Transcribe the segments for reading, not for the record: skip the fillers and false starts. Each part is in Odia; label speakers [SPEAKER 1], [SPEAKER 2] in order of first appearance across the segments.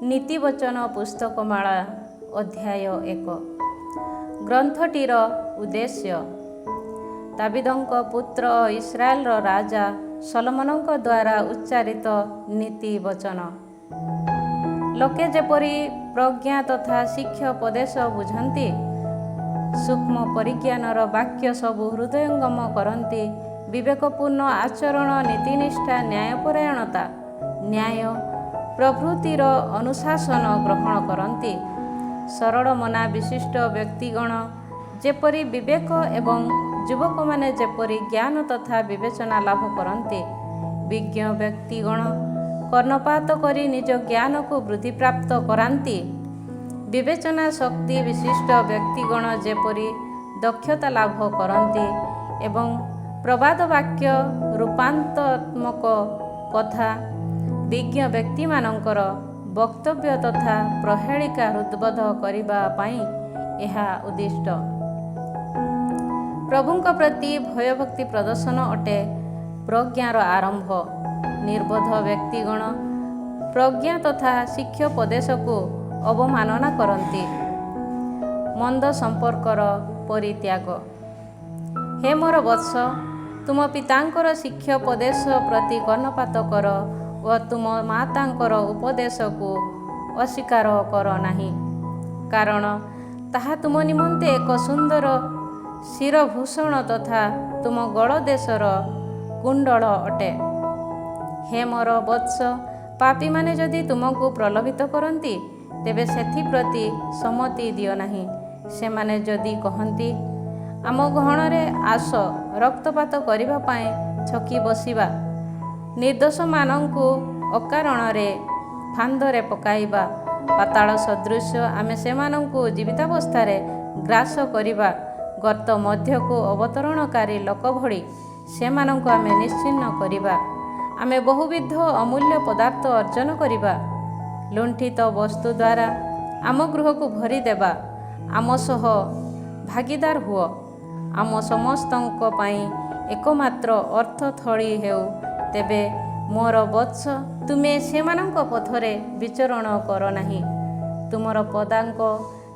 [SPEAKER 1] ନୀତିବଚନ ପୁସ୍ତକମାଳା ଅଧ୍ୟାୟ 1। ଗ୍ରନ୍ଥଟିର ଉଦ୍ଦେଶ୍ୟ। ଦାବିଦଙ୍କ ପୁତ୍ର ଇସ୍ରାଏଲର ରାଜା ସଲୋମନଙ୍କ ଦ୍ୱାରା ଉଚ୍ଚାରିତ ନୀତିବଚନ। ଲୋକେ ଯେପରି ପ୍ରଜ୍ଞା ତଥା ଶିକ୍ଷୋପଦେଶ ବୁଝନ୍ତି, ସୂକ୍ଷ୍ମ ପରିଜ୍ଞାନର ବାକ୍ୟ ସବୁ ହୃଦୟଙ୍ଗମ କରନ୍ତି, ବିବେକପୂର୍ଣ୍ଣ ଆଚରଣ, ନୀତିନିଷ୍ଠା, ନ୍ୟାୟପରାୟଣତା, ନ୍ୟାୟ ପ୍ରଭୃତିର ଅନୁଶାସନ ଗ୍ରହଣ କରନ୍ତି। ସରଳ ମନା ବିଶିଷ୍ଟ ବ୍ୟକ୍ତିଗଣ ଯେପରି ବିବେକ ଏବଂ ଯୁବକମାନେ ଯେପରି ଜ୍ଞାନ ତଥା ବିବେଚନା ଲାଭ କରନ୍ତି, ବିଜ୍ଞ ବ୍ୟକ୍ତିଗଣ କର୍ଣ୍ଣପାତ କରି ନିଜ ଜ୍ଞାନକୁ ବୃଦ୍ଧିପ୍ରାପ୍ତ କରାନ୍ତି। ବିବେଚନା ଶକ୍ତି ବିଶିଷ୍ଟ ବ୍ୟକ୍ତିଗଣ ଯେପରି ଦକ୍ଷତା ଲାଭ କରନ୍ତି ଏବଂ ପ୍ରବାଦ ବାକ୍ୟ ରୂପାନ୍ତରାତ୍ମକ କଥା ବିଜ୍ଞ ବ୍ୟକ୍ତିମାନଙ୍କର ବକ୍ତବ୍ୟ ତଥା ପ୍ରହେଳିକା ହୃଦ୍ବୋଧ କରିବା ପାଇଁ ଏହା ଉଦ୍ଦିଷ୍ଟ। ପ୍ରଭୁଙ୍କ ପ୍ରତି ଭୟଭକ୍ତି ପ୍ରଦର୍ଶନ ଅଟେ ପ୍ରଜ୍ଞାର ଆରମ୍ଭ। ନିର୍ବୋଧ ବ୍ୟକ୍ତିଗଣ ପ୍ରଜ୍ଞା ତଥା ଶିକ୍ଷୋପଦେଶକୁ ଅବମାନନା କରନ୍ତି। ମନ୍ଦ ସମ୍ପର୍କର ପରିତ୍ୟାଗ। ହେ ମୋର ବତ୍ସ, ତୁମ ପିତାଙ୍କର ଶିକ୍ଷୋପଦେଶ ପ୍ରତି କର୍ଣ୍ଣପାତ କର ଓ ତୁମ ମାତାଙ୍କର ଉପଦେଶକୁ ଅସ୍ୱୀକାର କର ନାହିଁ, କାରଣ ତାହା ତୁମ ନିମନ୍ତେ ଏକ ସୁନ୍ଦର ଶିରଭୂଷଣ ତଥା ତୁମ ଗଳଦେଶର କୁଣ୍ଡଳ ଅଟେ। ହେ ମୋର ବତ୍ସ, ପାପୀମାନେ ଯଦି ତୁମକୁ ପ୍ରଲୋଭିତ କରନ୍ତି, ତେବେ ସେଥିପ୍ରତି ସମ୍ମତି ଦିଅ ନାହିଁ। ସେମାନେ ଯଦି କହନ୍ତି, ଆମ ଗହଣରେ ଆସ ରକ୍ତପାତ କରିବା ପାଇଁ ଛକି ବସିବା, ନିର୍ଦ୍ଦୋଷମାନଙ୍କୁ ଅକାରଣରେ ଫାନ୍ଦରେ ପକାଇବା, ପାତାଳ ସଦୃଶ ଆମେ ସେମାନଙ୍କୁ ଜୀବିତାବସ୍ଥାରେ ଗ୍ରାସ କରିବା, ଗର୍ତ୍ତ ମଧ୍ୟକୁ ଅବତରଣକାରୀ ଲୋକ ଭଳି ସେମାନଙ୍କୁ ଆମେ ନିଶ୍ଚିହ୍ନ କରିବା, ଆମେ ବହୁବିଧ ଅମୂଲ୍ୟ ପଦାର୍ଥ ଅର୍ଜନ କରିବା, ଲୁଣ୍ଠିତ ବସ୍ତୁ ଦ୍ୱାରା ଆମ ଗୃହକୁ ଭରିଦେବା, ଆମ ସହ ଭାଗୀଦାର ହୁଅ, ଆମ ସମସ୍ତଙ୍କ ପାଇଁ ଏକମାତ୍ର ଅର୍ଥଥଳୀ ହେଉ। ତେବେ ମୋର ବତ୍ସ, ତୁମେ ସେମାନଙ୍କ ପଥରେ ବିଚରଣ କର ନାହିଁ, ତୁମର ପଦାଙ୍କ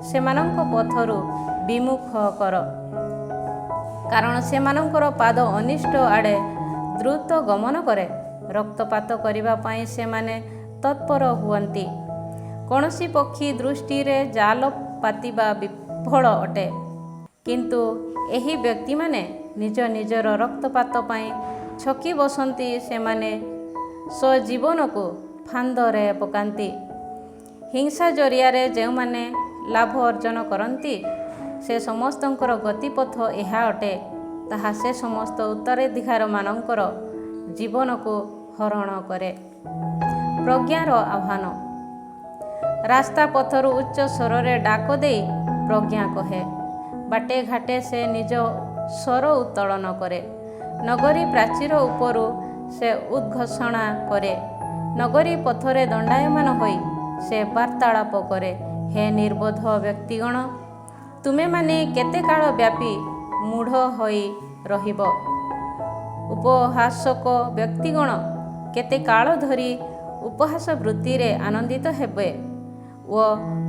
[SPEAKER 1] ସେମାନଙ୍କ ପଥରୁ ବିମୁଖ କର, କାରଣ ସେମାନଙ୍କର ପାଦ ଅନିଷ୍ଟ ଆଡ଼େ ଦ୍ରୁତ ଗମନ କରେ। ରକ୍ତପାତ କରିବା ପାଇଁ ସେମାନେ ତତ୍ପର ହୁଅନ୍ତି। କୌଣସି ପକ୍ଷୀ ଦୃଷ୍ଟିରେ ଜାଲ ପାତିବା ବିଫଳ ଅଟେ, କିନ୍ତୁ ଏହି ବ୍ୟକ୍ତିମାନେ ନିଜ ନିଜର ରକ୍ତପାତ ପାଇଁ ଛକି ବସନ୍ତି। ସେମାନେ ସ୍ୱଜୀବନକୁ ଫାନ୍ଦରେ ପକାନ୍ତି। ହିଂସା ଜରିଆରେ ଯେଉଁମାନେ ଲାଭ ଅର୍ଜନ କରନ୍ତି, ସେ ସମସ୍ତଙ୍କର ଗତିପଥ ଏହା ଅଟେ, ତାହା ସେ ସମସ୍ତ ଉତ୍ତରାଧିକାରମାନଙ୍କର ଜୀବନକୁ ହରଣ କରେ। ପ୍ରଜ୍ଞାର ଆହ୍ୱାନ। ରାସ୍ତା ପଥରୁ ଉଚ୍ଚ ସ୍ୱରରେ ଡାକ ଦେଇ ପ୍ରଜ୍ଞା କହେ, ବାଟେ ଘାଟେ ସେ ନିଜ ସ୍ୱର ଉତ୍ତୋଳନ କରେ। ନଗରୀ ପ୍ରାଚୀର ଉପରୁ ସେ ଉଦ୍ଘୋଷଣା କରେ, ନଗରୀ ପଥରେ ଦଣ୍ଡାୟମାନ ହୋଇ ସେ ବାର୍ତ୍ତାଳାପ କରେ। ହେ ନିର୍ବୋଧ ବ୍ୟକ୍ତିଗଣ, ତୁମେମାନେ କେତେ କାଳ ବ୍ୟାପୀ ମୂଢ଼ ହୋଇ ରହିବ? ଉପହାସକ ବ୍ୟକ୍ତିଗଣ କେତେ କାଳ ଧରି ଉପହାସ ବୃତ୍ତିରେ ଆନନ୍ଦିତ ହେବେ ଓ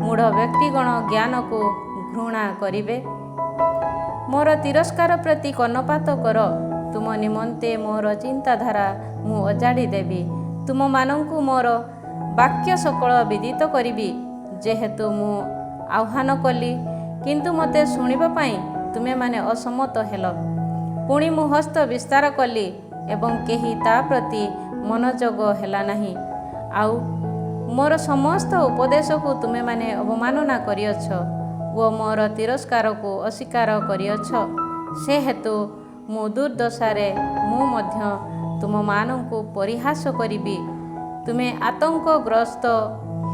[SPEAKER 1] ମୂଢ଼ ବ୍ୟକ୍ତିଗଣ ଜ୍ଞାନକୁ ଘୃଣା କରିବେ? ମୋର ତିରସ୍କାର ପ୍ରତି କର୍ଣ୍ଣପାତ କର, ତୁମ ନିମନ୍ତେ ମୋର ଚିନ୍ତାଧାରା ମୁଁ ଅଜାଡ଼ି ଦେବି। ତୁମମାନଙ୍କୁ ମୋର ବାକ୍ୟ ସକଳ ବିଦିତ କରିବି। ଯେହେତୁ ମୁଁ ଆହ୍ୱାନ କଲି, କିନ୍ତୁ ମୋତେ ଶୁଣିବା ପାଇଁ ତୁମେମାନେ ଅସମ୍ମତ ହେଲ, ପୁଣି ମୁଁ ହସ୍ତ ବିସ୍ତାର କଲି ଏବଂ କେହି ତା ପ୍ରତି ମନୋଯୋଗ ହେଲା ନାହିଁ, ଆଉ ମୋର ସମସ୍ତ ଉପଦେଶକୁ ତୁମେମାନେ ଅବମାନନା କରିଅଛ ଓ ମୋର ତିରସ୍କାରକୁ ଅସ୍ୱୀକାର କରିଅଛ। ସେହେତୁ ମୁଁ ଦୁର୍ଦ୍ଦଶାରେ ମୁଁ ମଧ୍ୟ ତୁମମାନଙ୍କୁ ପରିହାସ କରିବି। ତୁମେ ଆତଙ୍କଗ୍ରସ୍ତ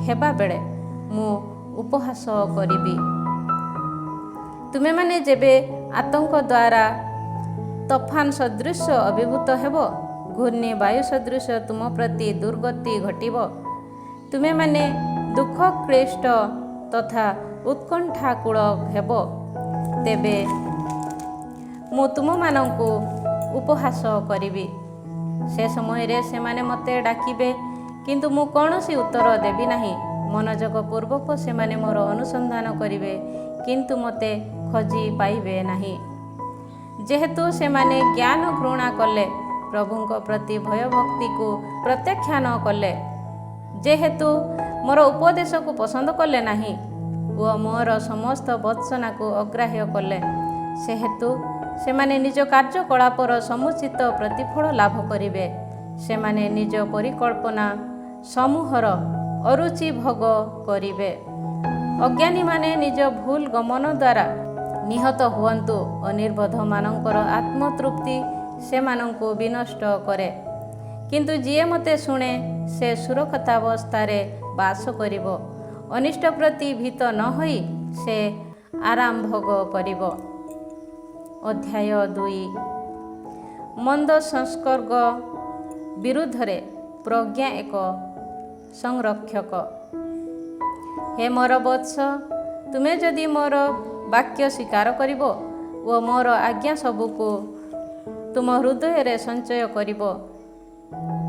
[SPEAKER 1] ହେବାବେଳେ ମୁଁ ଉପହାସ କରିବି। ତୁମେମାନେ ଯେବେ ଆତଙ୍କ ଦ୍ୱାରା ତୋଫାନ ସଦୃଶ ଅଭିଭୂତ ହେବ, ଘୂର୍ଣ୍ଣି ବାୟୁ ସଦୃଶ ତୁମ ପ୍ରତି ଦୁର୍ଗତି ଘଟିବ, ତୁମେମାନେ ଦୁଃଖ କ୍ଳିଷ୍ଟ ତଥା ଉତ୍କଣ୍ଠାକୁଳ ହେବ, ତେବେ ମୁଁ ତୁମମାନଙ୍କୁ ଉପହାସ କରିବି। ସେ ସମୟରେ ସେମାନେ ମୋତେ ଡାକିବେ, କିନ୍ତୁ ମୁଁ କୌଣସି ଉତ୍ତର ଦେବି ନାହିଁ। ମନୋଯୋଗ ପୂର୍ବକ ସେମାନେ ମୋର ଅନୁସନ୍ଧାନ କରିବେ, କିନ୍ତୁ ମୋତେ ଖୋଜି ପାଇବେ ନାହିଁ। ଯେହେତୁ ସେମାନେ ଜ୍ଞାନ ଘୃଣା କଲେ, ପ୍ରଭୁଙ୍କ ପ୍ରତି ଭୟଭକ୍ତିକୁ ପ୍ରତ୍ୟାଖ୍ୟାନ କଲେ, ଯେହେତୁ ମୋର ଉପଦେଶକୁ ପସନ୍ଦ କଲେ ନାହିଁ ଓ ମୋର ସମସ୍ତ ବତ୍ସନାକୁ ଅଗ୍ରାହ୍ୟ କଲେ, ସେହେତୁ ସେମାନେ ନିଜ କାର୍ଯ୍ୟକଳାପର ସମୁଚିତ ପ୍ରତିଫଳ ଲାଭ କରିବେ। ସେମାନେ ନିଜ ପରିକଳ୍ପନା ସମୂହର ଅରୁଚି ଭୋଗ କରିବେ। ଅଜ୍ଞାନୀମାନେ ନିଜ ଭୁଲ ଗମନ ଦ୍ୱାରା ନିହତ ହୁଅନ୍ତୁ। ଅନିର୍ବୋଧମାନଙ୍କର ଆତ୍ମତୃପ୍ତି ସେମାନଙ୍କୁ ବିନଷ୍ଟ କରେ, କିନ୍ତୁ ଯିଏ ମୋତେ ଶୁଣେ ସେ ସୁରକ୍ଷିତାବସ୍ଥାରେ ବାସ କରିବ। ଅନିଷ୍ଟ ପ୍ରତି ଭୀତ ନ ହୋଇ ସେ ଆରାମ ଭୋଗ କରିବ। ଅଧ୍ୟାୟ 2। ମନ୍ଦ ସଂସ୍କର୍ଗ ବିରୁଦ୍ଧରେ ପ୍ରଜ୍ଞା ଏକ ସଂରକ୍ଷକ। ହେ ମୋର ବତ୍ସ, ତୁମେ ଯଦି ମୋର ବାକ୍ୟ ସ୍ୱୀକାର କରିବ ଓ ମୋର ଆଜ୍ଞା ସବୁକୁ ତୁମ ହୃଦୟରେ ସଞ୍ଚୟ କରିବ,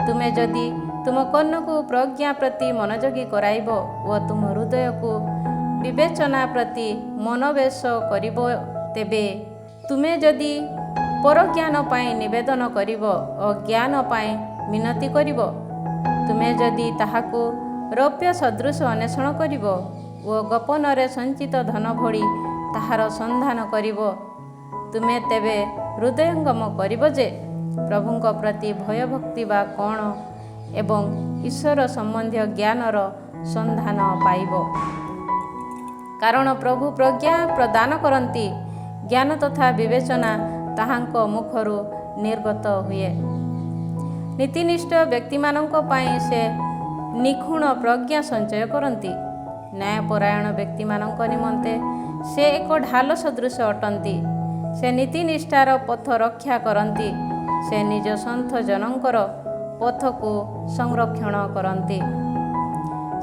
[SPEAKER 1] ତୁମେ ଯଦି ତୁମ କର୍ଣ୍ଣକୁ ପ୍ରଜ୍ଞା ପ୍ରତି ମନୋଯୋଗୀ କରାଇବ ଓ ତୁମ ହୃଦୟକୁ ବିବେଚନା ପ୍ରତି ମନୋବେଶ କରିବ, ତେବେ ତୁମେ ଯଦି ପରଜ୍ଞାନ ପାଇଁ ନିବେଦନ କରିବ ଓ ଜ୍ଞାନ ପାଇଁ ମିନତି କରିବ, ତୁମେ ଯଦି ତାହାକୁ ରୌପ୍ୟ ସଦୃଶ ଅନ୍ୱେଷଣ କରିବ ଓ ଗୋପନରେ ସଞ୍ଚିତ ଧନ ଭଳି ତାହାର ସନ୍ଧାନ କରିବ, ତୁମେ ତେବେ ହୃଦୟଙ୍ଗମ କରିବ ଯେ ପ୍ରଭୁଙ୍କ ପ୍ରତି ଭୟଭକ୍ତି ବା କ'ଣ ଏବଂ ଈଶ୍ୱର ସମ୍ବନ୍ଧୀୟ ଜ୍ଞାନର ସନ୍ଧାନ ପାଇବ। କାରଣ ପ୍ରଭୁ ପ୍ରଜ୍ଞା ପ୍ରଦାନ କରନ୍ତି, ଜ୍ଞାନ ତଥା ବିବେଚନା ତାହାଙ୍କ ମୁଖରୁ ନିର୍ଗତ ହୁଏ। ନୀତିନିଷ୍ଠ ବ୍ୟକ୍ତିମାନଙ୍କ ପାଇଁ ସେ ନିଖୁଣ ପ୍ରଜ୍ଞା ସଞ୍ଚୟ କରନ୍ତି। ନ୍ୟାୟପରାୟଣ ବ୍ୟକ୍ତିମାନଙ୍କ ନିମନ୍ତେ ସେ ଏକ ଢାଲ ସଦୃଶ ଅଟନ୍ତି। ସେ ନୀତିନିଷ୍ଠାର ପଥ ରକ୍ଷା କରନ୍ତି। ସେ ନିଜ ସନ୍ଥ ଜନଙ୍କର ପଥକୁ ସଂରକ୍ଷଣ କରନ୍ତି।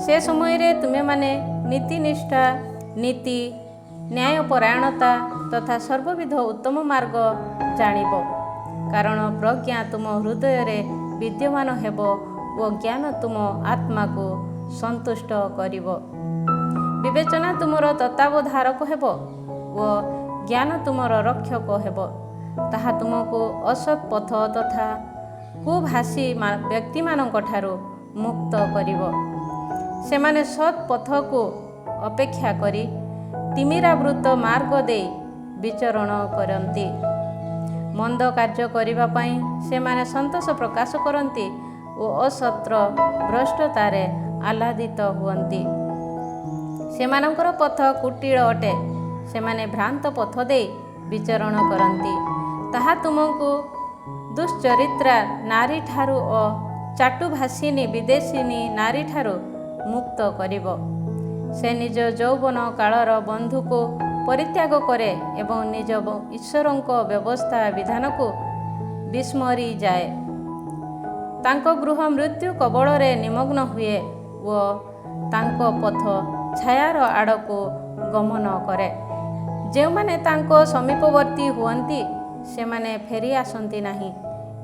[SPEAKER 1] ସେ ସମୟରେ ତୁମେମାନେ ନୀତିନିଷ୍ଠା, ନୀତି, ନ୍ୟାୟପରାୟଣତା ତଥା ସର୍ବବିଧ ଉତ୍ତମ ମାର୍ଗ ଜାଣିବ। କାରଣ ପ୍ରଜ୍ଞା ତୁମ ହୃଦୟରେ ବିଦ୍ୟମାନ ହେବ ଓ ଜ୍ଞାନ ତୁମ ଆତ୍ମାକୁ ସନ୍ତୁଷ୍ଟ କରିବ। ବିବେଚନା ତୁମର ତତ୍ତ୍ୱାବଧାରକ ହେବ ଓ ଜ୍ଞାନ ତୁମର ରକ୍ଷକ ହେବ। ତାହା ତୁମକୁ ଅସତ୍ ପଥ ତଥା କୁଭାଷୀ ବ୍ୟକ୍ତିମାନଙ୍କଠାରୁ ମୁକ୍ତ କରିବ। ସେମାନେ ସତ୍ ପଥକୁ ଅପେକ୍ଷା କରି ତିମିରାବୃତ ମାର୍ଗ ଦେଇ ବିଚରଣ କରନ୍ତି। ମନ୍ଦ କାର୍ଯ୍ୟ କରିବା ପାଇଁ ସେମାନେ ସନ୍ତୋଷ ପ୍ରକାଶ କରନ୍ତି ଓ ଅସତ୍ର ଭ୍ରଷ୍ଟତାରେ ଆହ୍ଲାଦିତ ହୁଅନ୍ତି। ସେମାନଙ୍କର ପଥ କୁଟିଳ ଅଟେ। ସେମାନେ ଭ୍ରାନ୍ତ ପଥ ଦେଇ ବିଚରଣ କରନ୍ତି। ତାହା ତୁମକୁ ଦୁଶ୍ଚରିତ୍ରା ନାରୀଠାରୁ ଓ ଚାଟୁଭାଷିନୀ ବିଦେଶିନୀ ନାରୀଠାରୁ ମୁକ୍ତ କରିବ। ସେ ନିଜ ଯୌବନ କାଳର ବନ୍ଧୁକୁ ପରିତ୍ୟାଗ କରେ ଏବଂ ନିଜ ଈଶ୍ୱରଙ୍କ ବ୍ୟବସ୍ଥା ବିଧାନକୁ ବିସ୍ମରି ଯାଏ। ତାଙ୍କ ଗୃହ ମୃତ୍ୟୁ କବଳରେ ନିମଗ୍ନ ହୁଏ ଓ ତାଙ୍କ ପଥ ଛାୟାର ଆଡ଼କୁ ଗମନ କରେ। ଯେଉଁମାନେ ତାଙ୍କ ସମୀପବର୍ତ୍ତୀ ହୁଅନ୍ତି ସେମାନେ ଫେରି ଆସନ୍ତି ନାହିଁ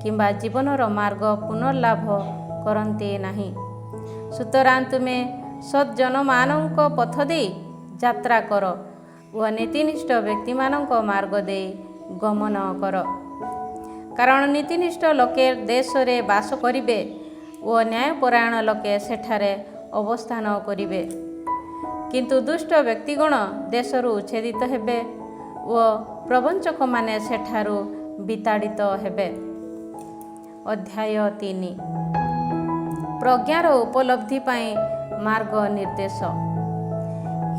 [SPEAKER 1] କିମ୍ବା ଜୀବନର ମାର୍ଗ ପୁନର୍ଲାଭ କରନ୍ତି ନାହିଁ। ସୁତରାଂ ତୁମେ ସଜ୍ଜନମାନଙ୍କ ପଥ ଦେଇ ଯାତ୍ରା କର ଓ ନୀତିନିଷ୍ଠ ବ୍ୟକ୍ତିମାନଙ୍କ ମାର୍ଗ ଦେଇ ଗମନ କର। କାରଣ ନୀତିନିଷ୍ଠ ଲୋକେ ଦେଶରେ ବାସ କରିବେ ଓ ନ୍ୟାୟପରାୟଣ ଲୋକେ ସେଠାରେ ଅବସ୍ଥାନ କରିବେ। କିନ୍ତୁ ଦୁଷ୍ଟ ବ୍ୟକ୍ତିଗଣ ଦେଶରୁ ଉଚ୍ଛେଦିତ ହେବେ ଓ ପ୍ରବଞ୍ଚକମାନେ ସେଠାରୁ ବିତାଡ଼ିତ ହେବେ। ଅଧ୍ୟାୟ 3। ପ୍ରଜ୍ଞାର ଉପଲବ୍ଧି ପାଇଁ ମାର୍ଗ ନିର୍ଦ୍ଦେଶ।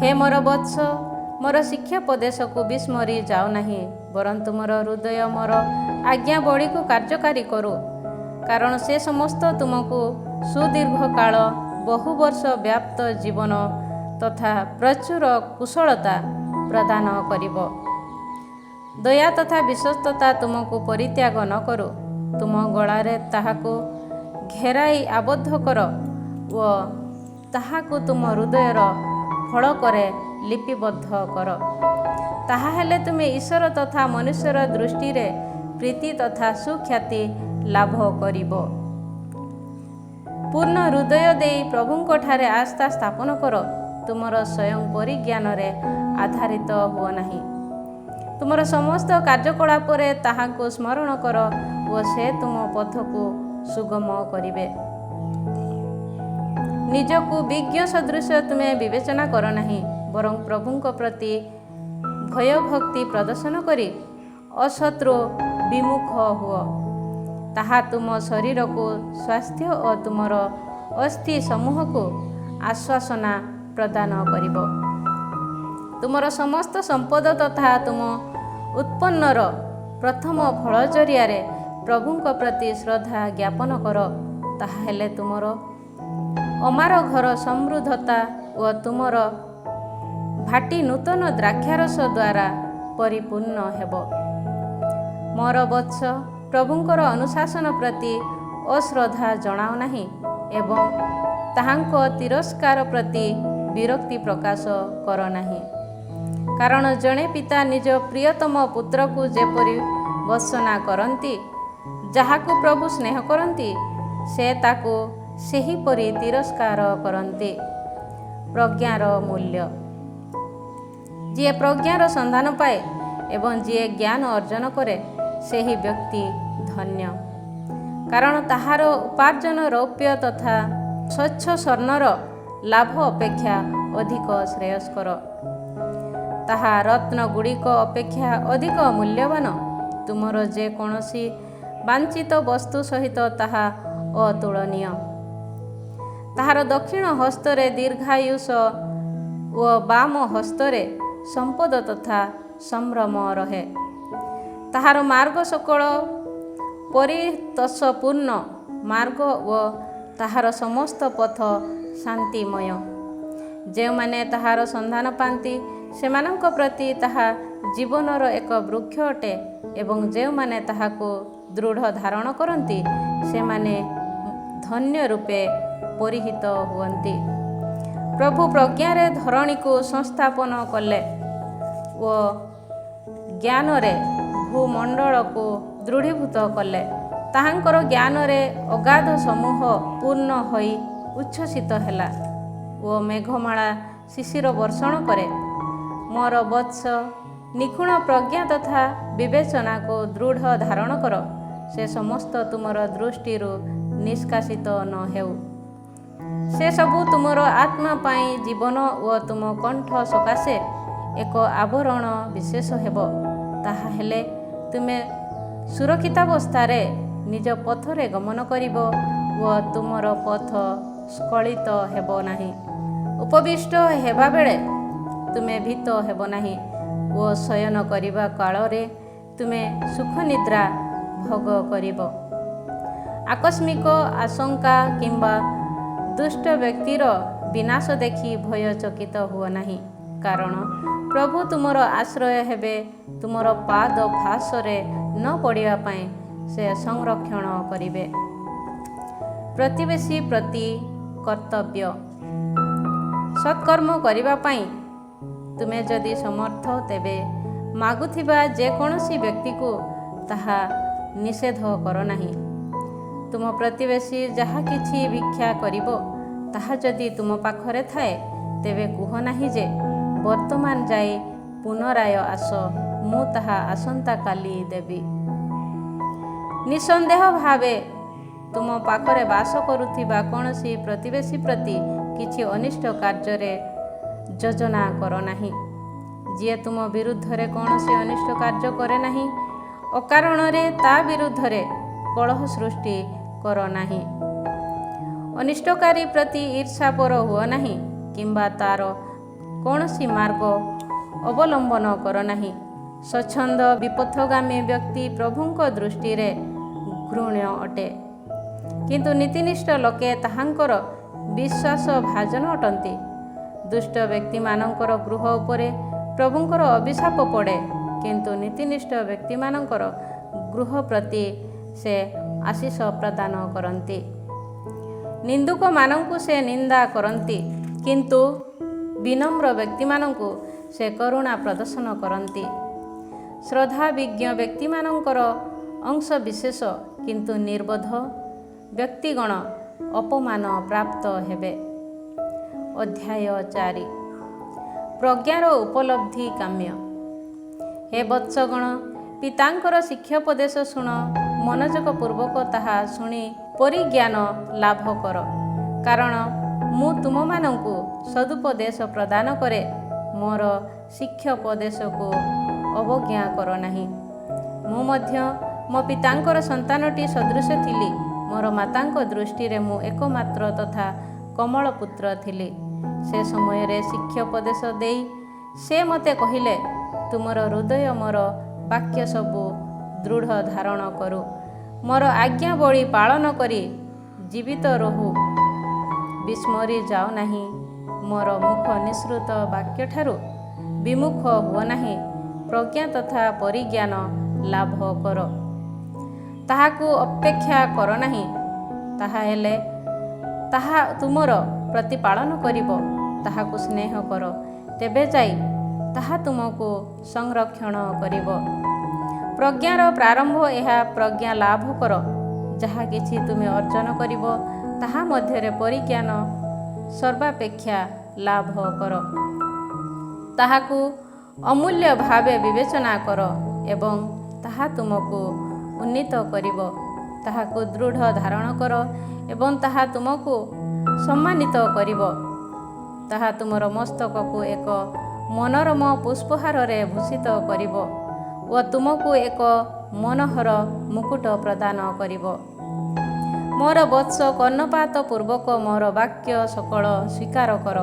[SPEAKER 1] ହେ ମୋର ବତ୍ସ, ମୋର ଶିକ୍ଷାପଦେଶକୁ ବିସ୍ମରି ଯାଅ ନାହିଁ, ବରଂ ତୁମର ହୃଦୟ ମୋର ଆଜ୍ଞାବଳୀକୁ କାର୍ଯ୍ୟକାରୀ କରୁ। କାରଣ ସେ ସମସ୍ତ ତୁମକୁ ସୁଦୀର୍ଘ କାଳ, ବହୁ ବର୍ଷ ବ୍ୟାପ୍ତ ଜୀବନ ତଥା ପ୍ରଚୁର କୁଶଳତା ପ୍ରଦାନ କରିବ। ଦୟା ତଥା ବିଶ୍ୱସ୍ତତା ତୁମକୁ ପରିତ୍ୟାଗ ନ କରୁ। ତୁମ ଗଳାରେ ତାହାକୁ ଘେରାଇ ଆବଦ୍ଧ କର ଓ ତାହାକୁ ତୁମ ହୃଦୟର ଫଳକରେ ଲିପିବଦ୍ଧ କର। ତାହା ହେଲେ ତୁମେ ଈଶ୍ୱର ତଥା ମନୁଷ୍ୟର ଦୃଷ୍ଟିରେ ପ୍ରୀତି ତଥା ସୁଖ୍ୟାତି ଲାଭ କରିବ। ପୂର୍ଣ୍ଣ ହୃଦୟ ଦେଇ ପ୍ରଭୁଙ୍କଠାରେ ଆସ୍ଥା ସ୍ଥାପନ କର। ତୁମର ସ୍ୱୟଂ ପରିଜ୍ଞାନରେ ଆଧାରିତ ହୁଅ ନାହିଁ। ତୁମର ସମସ୍ତ କାର୍ଯ୍ୟକଳାପରେ ତାହାଙ୍କୁ ସ୍ମରଣ କର ଓ ସେ ତୁମ ପଥକୁ ସୁଗମ କରିବେ। ନିଜକୁ ବିଜ୍ଞ ସଦୃଶ ତୁମେ ବିବେଚନା କର ନାହିଁ, ବରଂ ପ୍ରଭୁଙ୍କ ପ୍ରତି ଭୟଭକ୍ତି ପ୍ରଦର୍ଶନ କରି ଅସତ୍ରୁ ବିମୁଖ ହୁଅ। ତାହା ତୁମ ଶରୀରକୁ ସ୍ୱାସ୍ଥ୍ୟ ଓ ତୁମର ଅସ୍ଥି ସମୂହକୁ ଆଶ୍ୱାସନା ପ୍ରଦାନ କରିବ। ତୁମର ସମସ୍ତ ସମ୍ପଦ ତଥା ତୁମ ଉତ୍ପନ୍ନର ପ୍ରଥମ ଫଳ ଜରିଆରେ ପ୍ରଭୁଙ୍କ ପ୍ରତି ଶ୍ରଦ୍ଧା ଜ୍ଞାପନ କର। ତାହା ହେଲେ ତୁମର ଅମାର ଘର ସମୃଦ୍ଧତା ଓ ତୁମର ଭାଟି ନୂତନ ଦ୍ରାକ୍ଷାରସ ଦ୍ୱାରା ପରିପୂର୍ଣ୍ଣ ହେବ। ମୋର ବତ୍ସ, ପ୍ରଭୁଙ୍କର ଅନୁଶାସନ ପ୍ରତି ଅଶ୍ରଦ୍ଧା ଜଣାଅ ନାହିଁ ଏବଂ ତାହାଙ୍କ ତିରସ୍କାର ପ୍ରତି ବିରକ୍ତି ପ୍ରକାଶ କର ନାହିଁ। କାରଣ ଜଣେ ପିତା ନିଜ ପ୍ରିୟତମ ପୁତ୍ରକୁ ଯେପରି ଭର୍ତ୍ସନା କରନ୍ତି, ଯାହାକୁ ପ୍ରଭୁ ସ୍ନେହ କରନ୍ତି, ସେ ତାକୁ ସେହିପରି ତିରସ୍କାର କରନ୍ତି। ପ୍ରଜ୍ଞାର ମୂଲ୍ୟ। ଯିଏ ପ୍ରଜ୍ଞାର ସନ୍ଧାନ ପାଏ ଏବଂ ଯିଏ ଜ୍ଞାନ ଅର୍ଜନ କରେ, ସେହି ବ୍ୟକ୍ତି ଧନ୍ୟ, କାରଣ ତାହାର ଉପାର୍ଜନ ରୌପ୍ୟ ତଥା ସ୍ୱଚ୍ଛ ସ୍ୱର୍ଣ୍ଣର ଲାଭ ଅପେକ୍ଷା ଅଧିକ ଶ୍ରେୟସ୍କର। ତାହା ରତ୍ନଗୁଡ଼ିକ ଅପେକ୍ଷା ଅଧିକ ମୂଲ୍ୟବାନ। ତୁମର ଯେକୌଣସି ବାଞ୍ଛିତ ବସ୍ତୁ ସହିତ ତାହା ଅତୁଳନୀୟ। ତାହାର ଦକ୍ଷିଣ ହସ୍ତରେ ଦୀର୍ଘାୟୁଷ ଓ ବାମ ହସ୍ତରେ ସମ୍ପଦ ତଥା ସମ୍ଭ୍ରମ ରହେ। ତାହାର ମାର୍ଗ ସକଳ ପରିତୋଷପୂର୍ଣ୍ଣ ମାର୍ଗ ଓ ତାହାର ସମସ୍ତ ପଥ ଶାନ୍ତିମୟ। ଯେଉଁମାନେ ତାହାର ସନ୍ଧାନ ପାଆନ୍ତି, ସେମାନଙ୍କ ପ୍ରତି ତାହା ଜୀବନର ଏକ ବୃକ୍ଷ ଅଟେ ଏବଂ ଯେଉଁମାନେ ତାହାକୁ ଦୃଢ଼ ଧାରଣ କରନ୍ତି, ସେମାନେ ଧନ୍ୟ ରୂପେ ପରିହିତ ହୁଅନ୍ତି। ପ୍ରଭୁ ପ୍ରଜ୍ଞାରେ ଧରଣୀକୁ ସଂସ୍ଥାପନ କଲେ ଓ ଜ୍ଞାନରେ ଭୂମଣ୍ଡଳକୁ ଦୃଢ଼ୀଭୂତ କଲେ। ତାହାଙ୍କର ଜ୍ଞାନରେ ଅଗାଧ ସମୂହ ପୂର୍ଣ୍ଣ ହୋଇ ଉଚ୍ଛ୍ୱସିତ ହେଲା ଓ ମେଘମାଳା ଶିଶିର ବର୍ଷଣ କରେ। ମୋର ବତ୍ସ, ନିଖୁଣ ପ୍ରଜ୍ଞା ତଥା ବିବେଚନାକୁ ଦୃଢ଼ ଧାରଣ କର। ସେ ସମସ୍ତ ତୁମର ଦୃଷ୍ଟିରୁ ନିଷ୍କାସିତ ନ ହେଉ। ସେସବୁ ତୁମର ଆତ୍ମା ପାଇଁ ଜୀବନ ଓ ତୁମ କଣ୍ଠ ସକାଶେ ଏକ ଆବରଣ ବିଶେଷ ହେବ। ତାହା ହେଲେ ତୁମେ ସୁରକ୍ଷିତାବସ୍ଥାରେ ନିଜ ପଥରେ ଗମନ କରିବ ଓ ତୁମର ପଥ ସ୍ଖଳିତ ହେବ ନାହିଁ। ଉପବିଷ୍ଟ ହେବା ବେଳେ ତୁମେ ଭୀତ ହେବ ନାହିଁ ଓ ଶୟନ କରିବା କାଳରେ ତୁମେ ସୁଖନିଦ୍ରା ଭୋଗ କରିବ। ଆକସ୍ମିକ ଆଶଙ୍କା କିମ୍ବା ଦୁଷ୍ଟ ବ୍ୟକ୍ତିର ବିନାଶ ଦେଖି ଭୟଚକିତ ହୁଅ ନାହିଁ, କାରଣ ପ୍ରଭୁ ତୁମର ଆଶ୍ରୟ ହେବେ। ତୁମର ପାଦ ଫାଶରେ ନ ପଡ଼ିବା ପାଇଁ ସେ ସଂରକ୍ଷଣ କରିବେ। ପ୍ରତିବେଶୀ ପ୍ରତି କର୍ତ୍ତବ୍ୟ। ସତ୍କର୍ମ କରିବା ପାଇଁ ତୁମେ ଯଦି ସମର୍ଥ, ତେବେ ମାଗୁଥିବା ଯେକୌଣସି ବ୍ୟକ୍ତିକୁ ତାହା ନିଷେଧ କର ନାହିଁ। ତୁମ ପ୍ରତିବେଶୀ ଯାହା କିଛି ଭିକ୍ଷା କରିବ, ତାହା ଯଦି ତୁମ ପାଖରେ ଥାଏ, ତେବେ କୁହ ନାହିଁ ଯେ, ବର୍ତ୍ତମାନ ଯାଇ ପୁନରାୟ ଆସ, ମୁଁ ତାହା ଆସନ୍ତାକାଲି ଦେବି। ନିଃସନ୍ଦେହ ଭାବେ ତୁମ ପାଖରେ ବାସ କରୁଥିବା କୌଣସି ପ୍ରତିବେଶୀ ପ୍ରତି କିଛି ଅନିଷ୍ଟ କାର୍ଯ୍ୟରେ ଯୋଜନା କର ନାହିଁ। ଯିଏ ତୁମ ବିରୁଦ୍ଧରେ କୌଣସି ଅନିଷ୍ଟ କାର୍ଯ୍ୟ କରେ ନାହିଁ, ଅକାରଣରେ ତା ବିରୁଦ୍ଧରେ କଳହ ସୃଷ୍ଟି କର ନାହିଁ। ଅନିଷ୍ଟକାରୀ ପ୍ରତି ଈର୍ଷାପର ହୁଅ ନାହିଁ କିମ୍ବା ତାର କୌଣସି ମାର୍ଗ ଅବଲମ୍ବନ କର ନାହିଁ। ସ୍ୱଚ୍ଛନ୍ଦ ବିପଥଗାମୀ ବ୍ୟକ୍ତି ପ୍ରଭୁଙ୍କ ଦୃଷ୍ଟିରେ ଘୃଣ୍ୟ ଅଟେ, କିନ୍ତୁ ନୀତିନିଷ୍ଠ ଲୋକେ ତାହାଙ୍କର ବିଶ୍ୱାସଭାଜନ ଅଟନ୍ତି। ଦୁଷ୍ଟ ବ୍ୟକ୍ତିମାନଙ୍କର ଗୃହ ଉପରେ ପ୍ରଭୁଙ୍କର ଅଭିଶାପ ପଡ଼େ, କିନ୍ତୁ ନୀତିନିଷ୍ଠ ବ୍ୟକ୍ତିମାନଙ୍କର ଗୃହ ପ୍ରତି ସେ ଆଶୀଷ ପ୍ରଦାନ କରନ୍ତି। ନିନ୍ଦୁକମାନଙ୍କୁ ସେ ନିନ୍ଦା କରନ୍ତି, କିନ୍ତୁ ବିନମ୍ର ବ୍ୟକ୍ତିମାନଙ୍କୁ ସେ କରୁଣା ପ୍ରଦର୍ଶନ କରନ୍ତି। ଶ୍ରଦ୍ଧାବିଜ୍ଞ ବ୍ୟକ୍ତିମାନଙ୍କର ଅଂଶ ବିଶେଷ, କିନ୍ତୁ ନିର୍ବୋଧ ବ୍ୟକ୍ତିଗଣ ଅପମାନ ପ୍ରାପ୍ତ ହେବେ। ଅଧ୍ୟାୟ 4 ପ୍ରଜ୍ଞାର ଉପଲବ୍ଧି କାମ୍ୟ। ହେ ବତ୍ସଗଣ, ପିତାଙ୍କର ଶିକ୍ଷୋପଦେଶ ଶୁଣ, ମନୋଯୋଗ ପୂର୍ବକ ତାହା ଶୁଣି ପରିଜ୍ଞାନ ଲାଭ କର। କାରଣ ମୁଁ ତୁମମାନଙ୍କୁ ସଦୁପଦେଶ ପ୍ରଦାନ କରେ, ମୋର ଶିକ୍ଷୋପଦେଶକୁ ଅବଜ୍ଞା କର ନାହିଁ। ମୁଁ ମଧ୍ୟ ମୋ ପିତାଙ୍କର ସନ୍ତାନଟି ସଦୃଶ ଥିଲି। ମୋର ମାତାଙ୍କ ଦୃଷ୍ଟିରେ ମୁଁ ଏକମାତ୍ର ତଥା କମଳ ପୁତ୍ର ଥିଲି। ସେ ସମୟରେ ଶିକ୍ଷୋପଦେଶ ଦେଇ ସେ ମୋତେ କହିଲେ, ତୁମର ହୃଦୟ ମୋର ବାକ୍ୟ ସବୁ ଦୃଢ଼ ଧାରଣ କରୁ, ମୋର ଆଜ୍ଞାବଳୀ ପାଳନ କରି ଜୀବିତ ରହୁ, ବିସ୍ମରି ଯାଅ ନାହିଁ। ମୋର ମୁଖ ନିଃସୃତ ବାକ୍ୟଠାରୁ ବିମୁଖ ହୁଅ ନାହିଁ। ପ୍ରଜ୍ଞା ତଥା ପରିଜ୍ଞାନ ଲାଭ କର, ତାହାକୁ ଅପେକ୍ଷା କର ନାହିଁ। ତାହା ହେଲେ ତାହା ତୁମର ପ୍ରତିପାଳନ କରିବ। ତାହାକୁ ସ୍ନେହ କର, ତେବେ ଯାଇ ତାହା ତୁମକୁ ସଂରକ୍ଷଣ କରିବ। ପ୍ରଜ୍ଞାର ପ୍ରାରମ୍ଭ ଏହା। ପ୍ରଜ୍ଞା ଲାଭ କର। ଯାହା କିଛି ତୁମେ ଅର୍ଜନ କରିବ, ତାହା ମଧ୍ୟରେ ପରିଜ୍ଞାନ ସର୍ବାପେକ୍ଷା ଲାଭ କର। ତାହାକୁ ଅମୂଲ୍ୟ ଭାବେ ବିବେଚନା କର ଏବଂ ତାହା ତୁମକୁ ଉନ୍ନୀତ କରିବ। ତାହାକୁ ଦୃଢ଼ ଧାରଣ କର ଏବଂ ତାହା ତୁମକୁ ସମ୍ମାନିତ କରିବ। ତାହା ତୁମର ମସ୍ତକକୁ ଏକ ମନୋରମ ପୁଷ୍ପହାରରେ ଭୂଷିତ କରିବ ଓ ତୁମକୁ ଏକ ମନୋହର ମୁକୁଟ ପ୍ରଦାନ କରିବ। ମୋର ବତ୍ସ, କର୍ଣ୍ଣପାତ ପୂର୍ବକ ମୋର ବାକ୍ୟ ସକଳ ସ୍ୱୀକାର କର।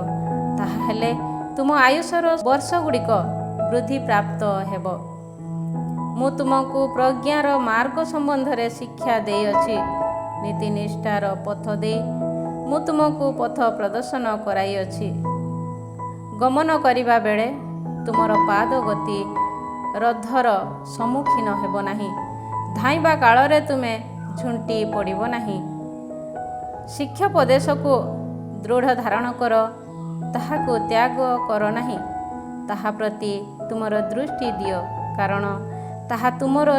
[SPEAKER 1] ତାହା ହେଲେ ତୁମ ଆୟୁଷର ବର୍ଷଗୁଡ଼ିକ ବୃଦ୍ଧି ପ୍ରାପ୍ତ ହେବ। ମୁଁ ତୁମକୁ ପ୍ରଜ୍ଞାର ମାର୍ଗ ସମ୍ବନ୍ଧରେ ଶିକ୍ଷା ଦେଇଅଛି। ନୀତିନିଷ୍ଠାର ପଥ ଦେଇ ମୁଁ ତୁମକୁ ପଥ ପ୍ରଦର୍ଶନ କରାଇଅଛି। ଗମନ କରିବା ବେଳେ ତୁମର ପାଦ ଗତି ରଥର ସମ୍ମୁଖୀନ ହେବ ନାହିଁ। ଧାଇଁବା କାଳରେ ତୁମେ ଝୁଣ୍ଟି ପଡ଼ିବ ନାହିଁ। ଶିକ୍ଷୋପଦେଶକୁ ଦୃଢ଼ ଧାରଣ କର, ତାହାକୁ ତ୍ୟାଗ କର ନାହିଁ। ତାହା ପ୍ରତି ତୁମର ଦୃଷ୍ଟି ଦିଅ, କାରଣ ତାହା ତୁମର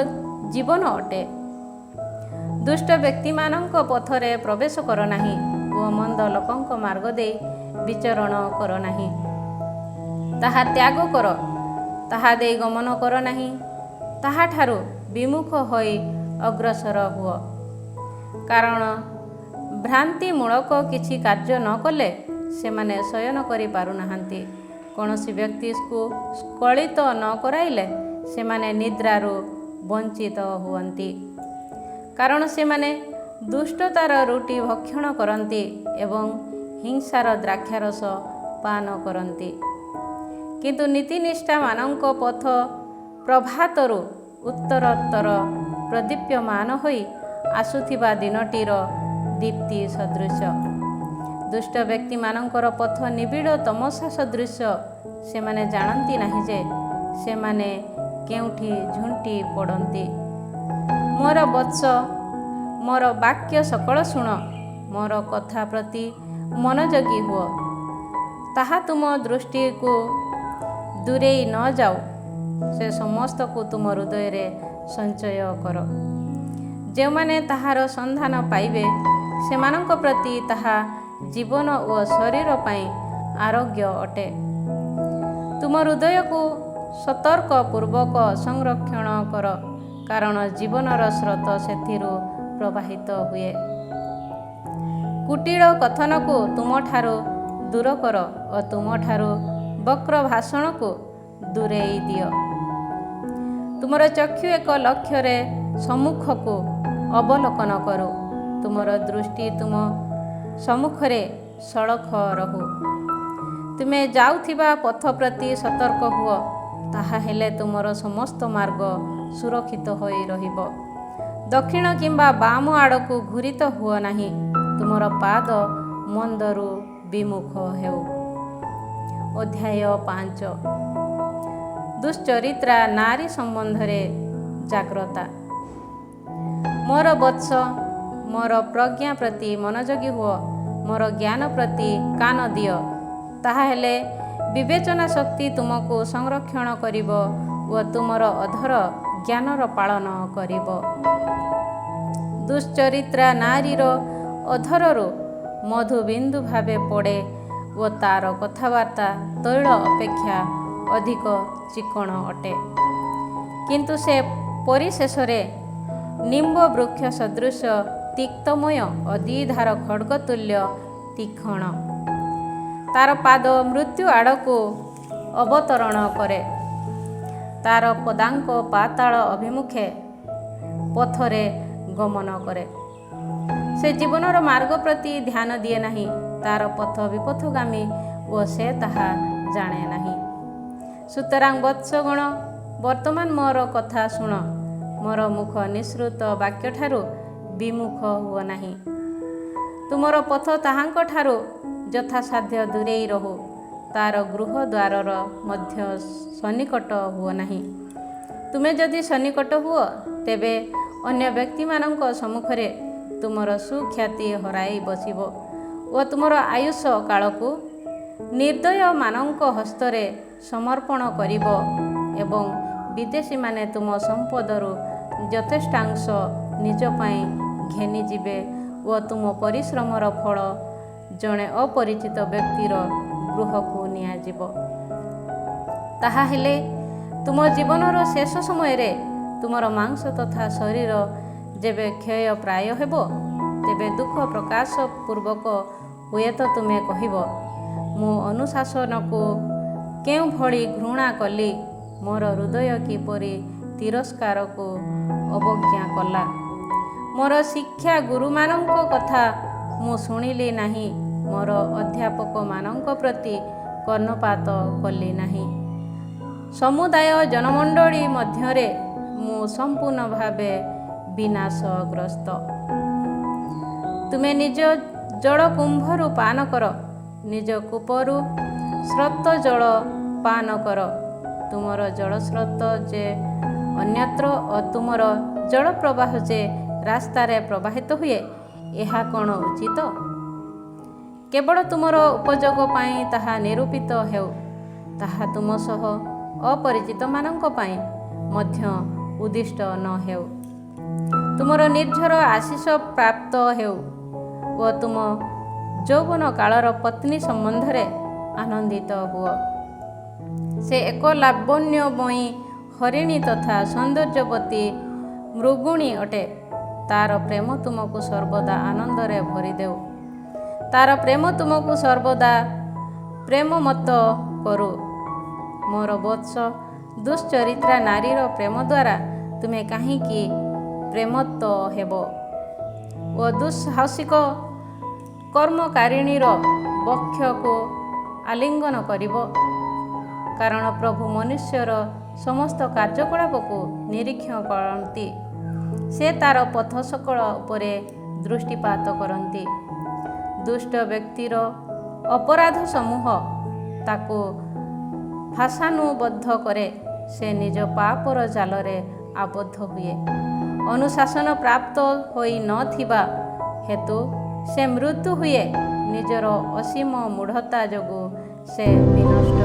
[SPEAKER 1] ଜୀବନ ଅଟେ। ଦୁଷ୍ଟ ବ୍ୟକ୍ତିମାନଙ୍କ ପଥରେ ପ୍ରବେଶ କର ନାହିଁ ଓ ମନ୍ଦ ଲୋକଙ୍କ ମାର୍ଗ ଦେଇ ବିଚରଣ କର ନାହିଁ। ତାହା ତ୍ୟାଗ କର, ତାହା ଦେଇ ଗମନ କର ନାହିଁ। ତାହାଠାରୁ ବିମୁଖ ହୋଇ ଅଗ୍ରସର ହୁଅ। କାରଣ ଭ୍ରାନ୍ତିମୂଳକ କିଛି କାର୍ଯ୍ୟ ନ କଲେ ସେମାନେ ଶୟନ କରିପାରୁନାହାନ୍ତି। କୌଣସି ବ୍ୟକ୍ତିକୁ ସ୍ଖଳିତ ନ କରାଇଲେ ସେମାନେ ନିଦ୍ରାରୁ ବଞ୍ଚିତ ହୁଅନ୍ତି। କାରଣ ସେମାନେ ଦୁଷ୍ଟତାର ରୁଟି ଭକ୍ଷଣ କରନ୍ତି ଏବଂ ହିଂସାର ଦ୍ରାକ୍ଷାରସ ପାନ କରନ୍ତି। କିନ୍ତୁ ନୀତିନିଷ୍ଠାମାନଙ୍କ ପଥ ପ୍ରଭାତରୁ ଉତ୍ତରୋତ୍ତର ପ୍ରଦୀପ୍ୟମାନ ହୋଇ ଆସୁଥିବା ଦିନଟିର ଦୀପ୍ତି ସଦୃଶ। ଦୁଷ୍ଟ ବ୍ୟକ୍ତିମାନଙ୍କର ପଥ ନିବିଡ଼ ତମସା ସଦୃଶ। ସେମାନେ ଜାଣନ୍ତି ନାହିଁ ଯେ ସେମାନେ କେଉଁଠି ଝୁଣ୍ଟି ପଡ଼ନ୍ତି। ମୋର ବତ୍ସ, ମୋର ବାକ୍ୟ ସକଳ ଶୁଣ, ମୋର କଥା ପ୍ରତି ମନୋଯୋଗୀ ହୁଅ। ତାହା ତୁମ ଦୃଷ୍ଟିକୁ ଦୂରେଇ ନ ଯାଉ, ସେ ସମସ୍ତକୁ ତୁମ ହୃଦୟରେ ସଞ୍ଚୟ କର। ଯେଉଁମାନେ ତାହାର ସନ୍ଧାନ ପାଇବେ, ସେମାନଙ୍କ ପ୍ରତି ତାହା ଜୀବନ ଓ ଶରୀର ପାଇଁ ଆରୋଗ୍ୟ ଅଟେ। ତୁମ ହୃଦୟକୁ ସତର୍କ ପୂର୍ବକ ସଂରକ୍ଷଣ କର, କାରଣ ଜୀବନର ସ୍ରୋତ ସେଥିରୁ ପ୍ରବାହିତ ହୁଏ। କୁଟିଳ କଥନକୁ ତୁମଠାରୁ ଦୂର କର ଓ ତୁମଠାରୁ ବକ୍ର ଭାଷଣକୁ ଦୂରେଇ ଦିଅ। ତୁମର ଚକ୍ଷୁ ଏକ ଲକ୍ଷ୍ୟରେ ସମ୍ମୁଖକୁ ଅବଲୋକନ କରୁ। ତୁମର ଦୃଷ୍ଟି ତୁମ ସମ୍ମୁଖରେ ସଳଖ ରହୁ। ତୁମେ ଯାଉଥିବା ପଥ ପ୍ରତି ସତର୍କ ହୁଅ, ତାହା ହେଲେ ତୁମର ସମସ୍ତ ମାର୍ଗ ସୁରକ୍ଷିତ ହୋଇ ରହିବ। ଦକ୍ଷିଣ କିମ୍ବା ବାମ ଆଡ଼କୁ ଘୂରିତ ହୁଅ ନାହିଁ। ତୁମର ପାଦ ମନ୍ଦରୁ ବିମୁଖ ହେଉ। ଅଧ୍ୟାୟ 5 ଦୁଶ୍ଚରିତ୍ରା ନାରୀ ସମ୍ବନ୍ଧରେ ଜାଗ୍ରତା। ମୋର ବତ୍ସ, ମୋର ପ୍ରଜ୍ଞା ପ୍ରତି ମନୋଯୋଗୀ ହୁଅ, ମୋର ଜ୍ଞାନ ପ୍ରତି କାନ ଦିଅ। ତାହା ହେଲେ ବିବେଚନା ଶକ୍ତି ତୁମକୁ ସଂରକ୍ଷଣ କରିବ ଓ ତୁମର ଅଧର ଜ୍ଞାନର ପାଳନ କରିବ। ଦୁଶ୍ଚରିତ୍ରା ନାରୀର ଅଧରରୁ ମଧୁବିନ୍ଦୁ ଭାବେ ପଡ଼େ ଓ ତାର କଥାବାର୍ତ୍ତା ତୈଳ ଅପେକ୍ଷା ଅଧିକ ଚିକ୍କଣ ଅଟେ। କିନ୍ତୁ ସେ ପରିଶେଷରେ ନିମ୍ବ ବୃକ୍ଷ ସଦୃଶ ତିକ୍ତମୟ ଅଦିଧାର ଖଡ଼୍ଗତୁଲ୍ୟ ତୀକ୍ଷ୍ଣ। ତାର ପାଦ ମୃତ୍ୟୁ ଆଡ଼କୁ ଅବତରଣ କରେ। ତାର ପଦାଙ୍କ ପାତାଳ ଅଭିମୁଖେ ପଥରେ ଗମନ କରେ। ସେ ଜୀବନର ମାର୍ଗ ପ୍ରତି ଧ୍ୟାନ ଦିଏ ନାହିଁ। ତାର ପଥ ବିପଥଗାମୀ ଓ ସେ ତାହା ଜାଣେ ନାହିଁ। ସୁତରାଂ ବତ୍ସଗଣ, ବର୍ତ୍ତମାନ ମୋର କଥା ଶୁଣ। ମୋର ମୁଖ ନିଃସୃତ ବାକ୍ୟଠାରୁ ବିମୁଖ ହୁଅ ନାହିଁ। ତୁମର ପଥ ତାହାଙ୍କଠାରୁ ଯଥାସାଧ୍ୟ ଦୂରେଇ ରହୁ। ତାର ଗୃହ ଦ୍ୱାରର ମଧ୍ୟ ସନ୍ନିକଟ ହୁଅ ନାହିଁ। ତୁମେ ଯଦି ସନ୍ନିକଟ ହୁଅ, ତେବେ ଅନ୍ୟ ବ୍ୟକ୍ତିମାନଙ୍କ ସମ୍ମୁଖରେ ତୁମର ସୁଖ୍ୟାତି ହରାଇ ବସିବ ଓ ତୁମର ଆୟୁଷ କାଳକୁ ନିର୍ଦ୍ଦୟମାନଙ୍କ ହସ୍ତରେ ସମର୍ପଣ କରିବ ଏବଂ ବିଦେଶୀମାନେ ତୁମ ସମ୍ପଦରୁ ଯଥେଷ୍ଟାଂଶ ନିଜ ପାଇଁ ଘେନିଯିବେ ଓ ତୁମ ପରିଶ୍ରମର ଫଳ ଜଣେ ଅପରିଚିତ ବ୍ୟକ୍ତିର ଗୃହକୁ ନିଆଯିବ। ତାହାହେଲେ ତୁମ ଜୀବନର ଶେଷ ସମୟରେ ତୁମର ମାଂସ ତଥା ଶରୀର ଯେବେ କ୍ଷୟ ପ୍ରାୟ ହେବ, ତେବେ ଦୁଃଖ ପ୍ରକାଶ ପୂର୍ବକ ହୁଏତ ତୁମେ କହିବ, ମୁଁ ଅନୁଶାସନକୁ କେଉଁଭଳି ଘୃଣା କଲି, ମୋର ହୃଦୟ କିପରି ତିରସ୍କାରକୁ ଅବଜ୍ଞା କଲା। ମୋର ଶିକ୍ଷା ଗୁରୁମାନଙ୍କ କଥା ମୁଁ ଶୁଣିଲି ନାହିଁ, ମୋର ଅଧ୍ୟାପକମାନଙ୍କ ପ୍ରତି କର୍ଣ୍ଣପାତ କଲି ନାହିଁ। ସମୁଦାୟ ଜନମଣ୍ଡଳୀ ମଧ୍ୟରେ ମୁଁ ସମ୍ପୂର୍ଣ୍ଣ ଭାବେ ବିନାଶଗ୍ରସ୍ତ। ତୁମେ ନିଜ ଜଳକୁମ୍ଭରୁ ପାନ କର, ନିଜ କୂପରୁ ସ୍ରୋତ ଜଳ ପାନ କର। ତୁମର ଜଳସ୍ରୋତ ଯେ ଅନ୍ୟତ୍ର ଓ ତୁମର ଜଳପ୍ରବାହ ଯେ ରାସ୍ତାରେ ପ୍ରବାହିତ ହୁଏ, ଏହା କ'ଣ ଉଚିତ? କେବଳ ତୁମର ଉପଯୋଗ ପାଇଁ ତାହା ନିରୂପିତ ହେଉ। ତାହା ତୁମ ସହ ଅପରିଚିତମାନଙ୍କ ପାଇଁ ମଧ୍ୟ ଉଦ୍ଦିଷ୍ଟ ନ ହେଉ। ତୁମର ନିର୍ଝର ଆଶିଷ ପ୍ରାପ୍ତ ହେଉ ଓ ତୁମ ଯୌବନ କାଳର ପତ୍ନୀ ସମ୍ବନ୍ଧରେ ଆନନ୍ଦିତ ହୁଅ। ସେ ଏକ ଲାବଣ୍ୟମୟୀ ହରିଣୀ ତଥା ସୌନ୍ଦର୍ଯ୍ୟବତୀ ମୃଗୁଣୀ ଅଟେ। ତାର ପ୍ରେମ ତୁମକୁ ସର୍ବଦା ଆନନ୍ଦରେ ଭରିଦେଉ। ତାର ପ୍ରେମ ତୁମକୁ ସର୍ବଦା ପ୍ରେମମତ୍ତ କରୁ। ମୋର ବତ୍ସ, ଦୁଶ୍ଚରିତ୍ରା ନାରୀର ପ୍ରେମ ଦ୍ୱାରା ତୁମେ କାହିଁକି ପ୍ରେମତ୍ତ ହେବ ଓ ଦୁଃସାହସିକ କର୍ମକାରିଣୀର ବକ୍ଷକୁ ଆଲିଙ୍ଗନ କରିବ? କାରଣ ପ୍ରଭୁ ମନୁଷ୍ୟର ସମସ୍ତ କାର୍ଯ୍ୟକଳାପକୁ ନିରୀକ୍ଷଣ କରନ୍ତି। ସେ ତାର ପଥ ସକଳ ଉପରେ ଦୃଷ୍ଟିପାତ କରନ୍ତି। ଦୁଷ୍ଟ ବ୍ୟକ୍ତିର ଅପରାଧ ସମୂହ ତାକୁ ଫାଶାନୁବଦ୍ଧ କରେ। ସେ ନିଜ ପାପର ଜାଲରେ ଆବଦ୍ଧ ହୁଏ। ଅନୁଶାସନ ପ୍ରାପ୍ତ ହୋଇ ନ ଥିବା ହେତୁ ସେ ମୃତ୍ୟୁ ହୁଏ। ନିଜର ଅସୀମ ମୂଢ଼ତା ଯୋଗୁଁ ସେ ବିନଷ୍ଟ